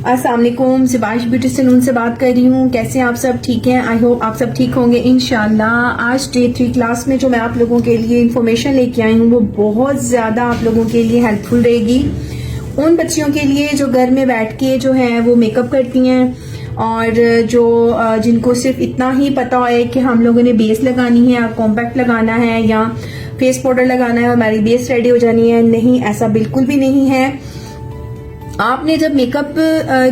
अस्सलाम वालेकुम, सिबाश beauty salon से बात कर रही हूँ। कैसे हैं आप सब? ठीक हैं? आई होप आप सब ठीक होंगे इंशाल्लाह। आज डे 3 क्लास में जो मैं आप लोगों के लिए इंफॉर्मेशन लेके आई हूँ वो बहुत ज़्यादा आप लोगों के लिए हेल्पफुल रहेगी। उन बच्चियों के लिए जो घर में बैठ के जो है वो मेकअप करती हैं और जो जिनको सिर्फ इतना ही पता है कि हम लोगों ने बेस लगानी है या कॉम्पैक्ट लगाना है या फेस पाउडर लगाना है और हमारी बेस रेडी हो जानी है। नहीं, ऐसा बिल्कुल भी नहीं है। आपने जब मेकअप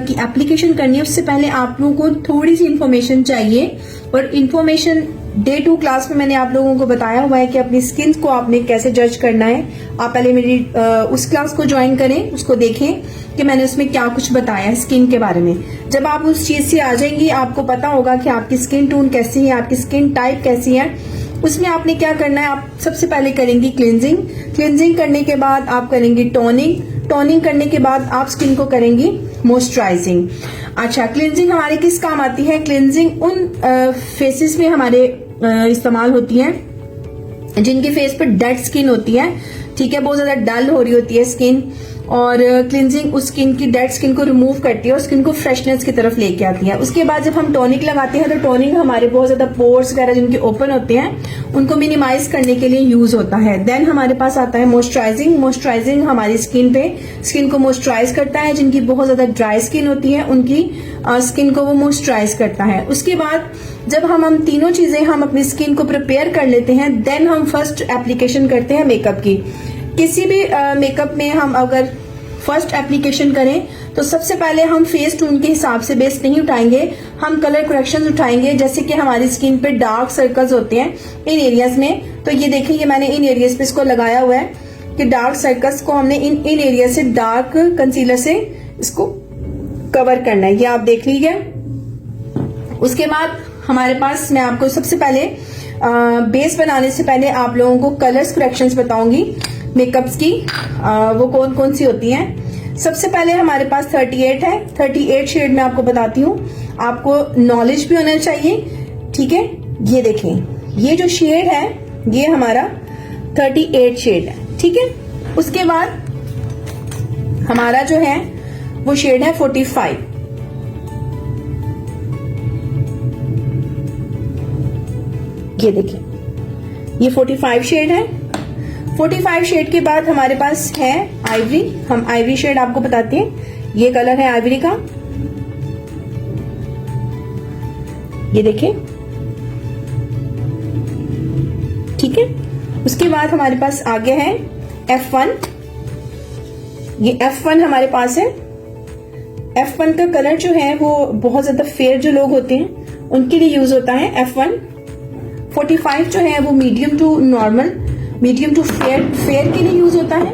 की एप्लीकेशन करनी है उससे पहले आप लोगों को थोड़ी सी इन्फॉर्मेशन चाहिए और इन्फॉर्मेशन डे 2 क्लास में मैंने आप लोगों को बताया हुआ है कि अपनी स्किन को आपने कैसे जज करना है। आप पहले मेरी उस क्लास को ज्वाइन करें, उसको देखें कि मैंने उसमें क्या कुछ बताया है स्किन के बारे में। जब आप उस चीज से आ जाएंगी आपको पता होगा कि आपकी स्किन टोन कैसी है, आपकी स्किन टाइप कैसी है। उसमें आपने क्या करना है, आप सबसे पहले करेंगी क्लिनजिंग करने के बाद आप करेंगी टोनिंग करने के बाद आप स्किन को करेंगी मॉइस्चराइजिंग। अच्छा, क्लिनजिंग हमारे किस काम आती है? क्लिनजिंग उन फेसेस में हमारे इस्तेमाल होती है जिनके फेस पर डेड स्किन होती है, ठीक है, बहुत ज्यादा डल हो रही होती है स्किन, और क्लिनजिंग उस स्किन की डेड स्किन को रिमूव करती है और स्किन को फ्रेशनेस की तरफ लेके आती है। उसके बाद जब हम टॉनिक लगाते हैं तो टॉनिक हमारे बहुत ज्यादा पोर्स वगैरह जिनके ओपन होते हैं उनको मिनिमाइज करने के लिए यूज होता है। देन हमारे पास आता है मॉइस्चराइजिंग हमारी स्किन को मॉइस्चराइज करता है। जिनकी बहुत ज्यादा ड्राई स्किन होती है उनकी स्किन को वो मॉइस्चराइज करता है। उसके बाद जब हम तीनों चीजें हम अपनी स्किन को प्रिपेयर कर लेते हैं देन हम फर्स्ट एप्लीकेशन करते हैं मेकअप की। किसी भी मेकअप में हम अगर फर्स्ट एप्लीकेशन करें तो सबसे पहले हम फेस टोन के हिसाब से बेस नहीं उठाएंगे, हम कलर करेक्शन उठाएंगे। जैसे कि हमारी स्किन पे डार्क सर्कल्स होते हैं इन एरियाज में, तो ये देखिए, ये मैंने इन एरियाज पे इसको लगाया हुआ है कि डार्क सर्कल्स को हमने इन एरिया से डार्क कंसीलर से इसको कवर करना है। ये आप देख लीजिए। उसके बाद हमारे पास, मैं आपको सबसे पहले बेस बनाने से पहले आप लोगों को कलर्स करेक्शंस बताऊंगी मेकअप्स की, वो कौन कौन सी होती हैं। सबसे पहले हमारे पास 38 है। 38 शेड में आपको बताती हूँ, आपको नॉलेज भी होना चाहिए, ठीक है। ये देखें, ये जो शेड है ये हमारा 38 शेड है, ठीक है। उसके बाद हमारा जो है वो शेड है 45। ये देखिए, ये 45 शेड है। 45 शेड के बाद हमारे पास है आइवरी। हम आइवरी शेड आपको बताते हैं, ये कलर है आइवरी का, ये देखिए, ठीक है। उसके बाद हमारे पास आगे है F1। ये F1 हमारे पास है। F1 का कलर जो है वो बहुत ज्यादा फेयर जो लोग होते हैं उनके लिए यूज होता है F1। 45 जो है वो medium to normal, medium to fair के लिए यूज होता है।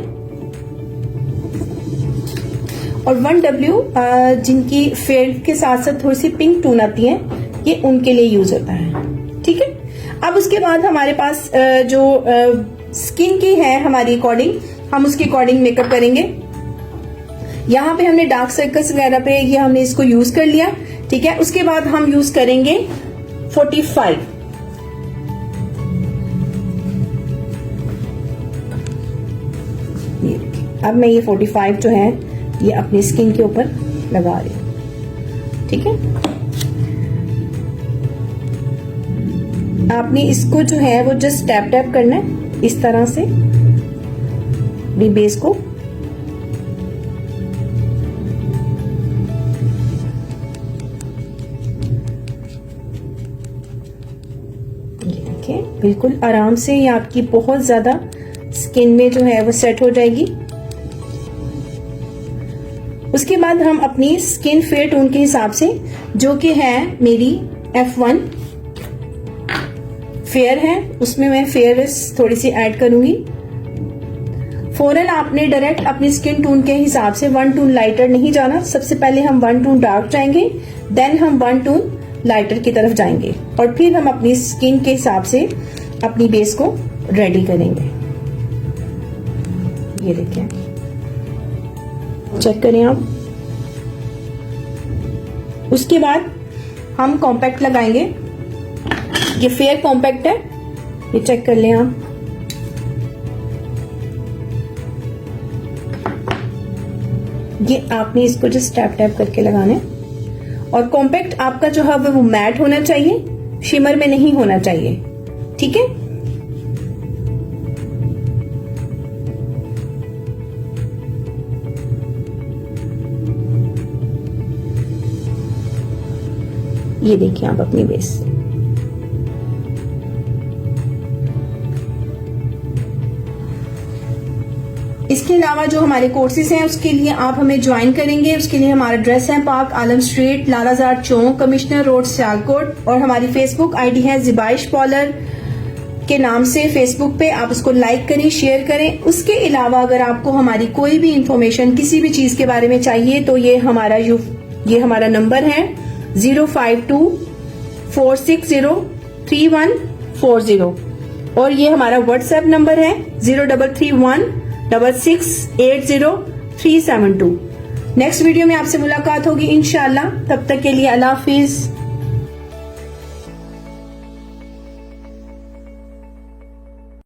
और 1W जिनकी फेयर के साथ साथ थोड़ी सी पिंक टोन आती है, ये उनके लिए यूज होता है, ठीक है। अब उसके बाद हमारे पास जो स्किन की है हमारी अकॉर्डिंग, हम उसके अकॉर्डिंग मेकअप करेंगे। यहाँ पे हमने डार्क सर्कल्स वगैरह पे ये हमने इसको यूज कर लिया, ठीक है। उसके बाद हम यूज करेंगे 45। अब मैं ये 45 जो है ये अपनी स्किन के ऊपर लगा रही हूँ, ठीक है। आपने इसको जो है वो जस्ट टैप करना है इस तरह से भी बेस को। ये देखिए, बिल्कुल आराम से ये आपकी बहुत ज्यादा स्किन में जो है वो सेट हो जाएगी। उसके बाद हम अपनी स्किन फेयर टोन के हिसाब से, जो कि है मेरी F1 फेयर है, उसमें मैं फेयरनेस थोड़ी सी ऐड करूंगी। फौरन आपने डायरेक्ट अपनी स्किन टोन के हिसाब से 1 टोन लाइटर नहीं जाना। सबसे पहले हम 1 टोन डार्क जाएंगे, देन हम 1 टोन लाइटर की तरफ जाएंगे और फिर हम अपनी स्किन के हिसाब से अपनी बेस को रेडी करेंगे। ये देखिए, चेक करें आप। उसके बाद हम कॉम्पैक्ट लगाएंगे। ये फेयर कॉम्पैक्ट है, ये चेक कर लें आप। ये आपने इसको जस्ट टैप टैप करके लगाना है। और कॉम्पैक्ट आपका जो है वो मैट होना चाहिए, शिमर में नहीं होना चाहिए, ठीक है। ये देखिए आप अपनी बेस। इसके अलावा जो हमारे कोर्सेज हैं उसके लिए आप हमें ज्वाइन करेंगे, उसके लिए हमारा एड्रेस है पार्क आलम स्ट्रीट, लालाजार चौक, कमिश्नर रोड, सियालकोट। और हमारी फेसबुक आईडी है ज़िबाइश पॉलर के नाम से फेसबुक पे। आप उसको लाइक करें, शेयर करें। उसके अलावा अगर आपको हमारी कोई भी इंफॉर्मेशन किसी भी चीज के बारे में चाहिए तो ये हमारा नंबर है 05246034140 और ये हमारा व्हाट्सएप नंबर है 03316680 372। नेक्स्ट वीडियो में आपसे मुलाकात होगी इंशाल्लाह। तब तक के लिए अल्लाह हाफिज।